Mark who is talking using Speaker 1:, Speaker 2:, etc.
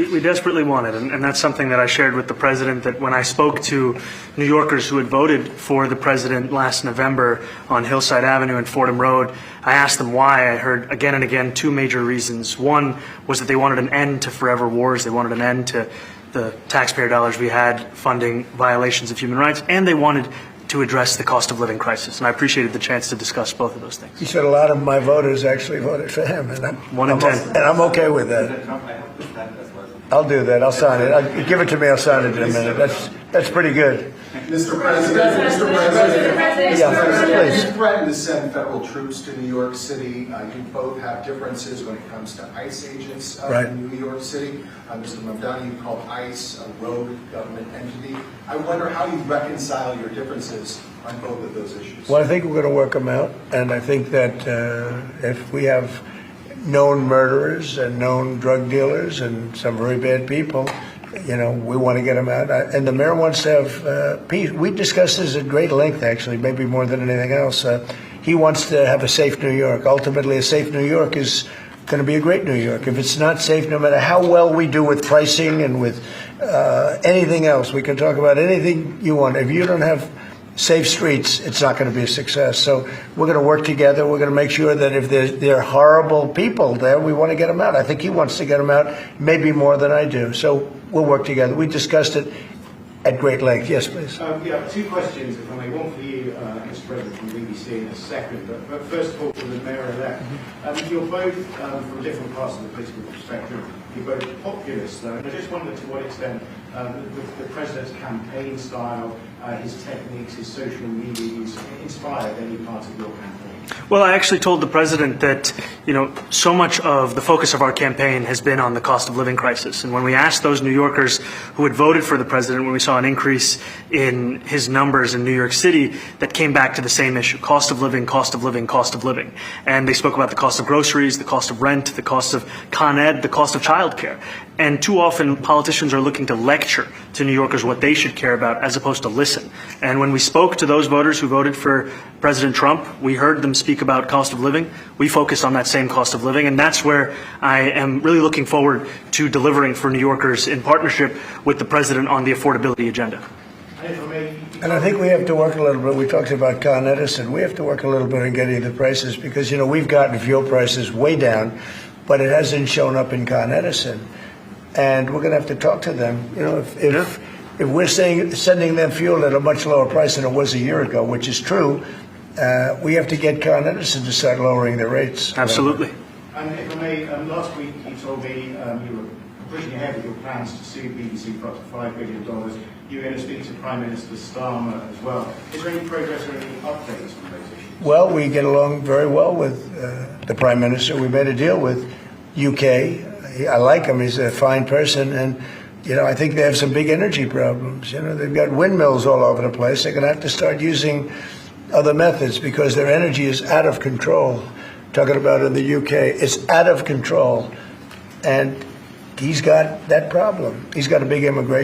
Speaker 1: we desperately want it, and that's something that I shared with the president, that when I spoke to New Yorkers who had voted for the president last November on Hillside Avenue and Fordham Road, I asked them why. I heard again and again two major reasons. One was that they wanted an end to forever wars. They wanted an end to the taxpayer dollars we had funding violations of human rights, and they wanted to address the cost of living crisis. And I appreciated the chance to discuss both of those things.
Speaker 2: He said a lot of my voters actually voted for him, and I'm okay with that. I'll do that. I'll sign it. Give it to me. I'll sign it in a minute. That's pretty good.
Speaker 3: Mr. President,
Speaker 2: yeah, please.
Speaker 3: You threatened to send federal troops to New York City. You both have differences when it comes to ICE agents in New York City. Mr. Mamdani, you called ICE a rogue government entity. I wonder how you reconcile your differences on both of those issues.
Speaker 2: Well, I think we're going to work them out, and I think that if we have known murderers and known drug dealers and some very bad people, you know, we want to get them out. And the mayor wants to have peace. We discussed this at great length, actually, maybe more than anything else. He wants to have a safe New York. Ultimately, a safe New York is going to be a great New York. If it's not safe, no matter how well we do with pricing and with anything else, we can talk about anything you want. If you don't have safe streets, it's not going to be a success. So we're going to work together. We're going to make sure that if there are horrible people there, we want to get them out. I think he wants to get them out, maybe more than I do. So we'll work together. We discussed it at great length. Yes, please.
Speaker 4: Yeah, two questions, if I may. One for you, Mr. President, from the BBC in a second. But first of all, for the mayor-elect. You're both from different parts of the political spectrum. You're both populists, though. And I just wondered to what extent the president's campaign style, his techniques, his social media use inspired any part of your campaign?
Speaker 1: Well, I actually told the president that, you know, so much of the focus of our campaign has been on the cost of living crisis. And when we asked those New Yorkers who had voted for the president, when we saw an increase in his numbers in New York City, that came back to the same issue: cost of living, cost of living, cost of living. And they spoke about the cost of groceries, the cost of rent, the cost of Con Ed, the cost of childcare. And too often politicians are looking to lecture to New Yorkers what they should care about as opposed to listen. And when we spoke to those voters who voted for President Trump, we heard them speak about cost of living. We focused on that same cost of living, and that's where I am really looking forward to delivering for New Yorkers in partnership with the president on the affordability agenda.
Speaker 2: And I think we have to work a little bit. We talked about Con Edison. We have to work a little bit on getting the prices, because, you know, we've gotten fuel prices way down, but it hasn't shown up in Con Edison. And we're going to have to talk to them. You know, if we're sending them fuel at a much lower price than it was a year ago, which is true, we have to get Con Edison to start lowering their rates.
Speaker 1: Absolutely.
Speaker 4: And if I may, last week you told me you were pushing ahead with your plans to sue BBC for up to $5 billion. You were going to speak to Prime Minister Starmer as well. Is there any progress or any updates on those issues?
Speaker 2: Well, we get along very well with the Prime Minister. We made a deal with UK. I like him. He's a fine person. And, you know, I think they have some big energy problems. You know, they've got windmills all over the place. They're going to have to start using other methods because their energy is out of control. Talking about in the UK, it's out of control. And he's got that problem. He's got a big immigration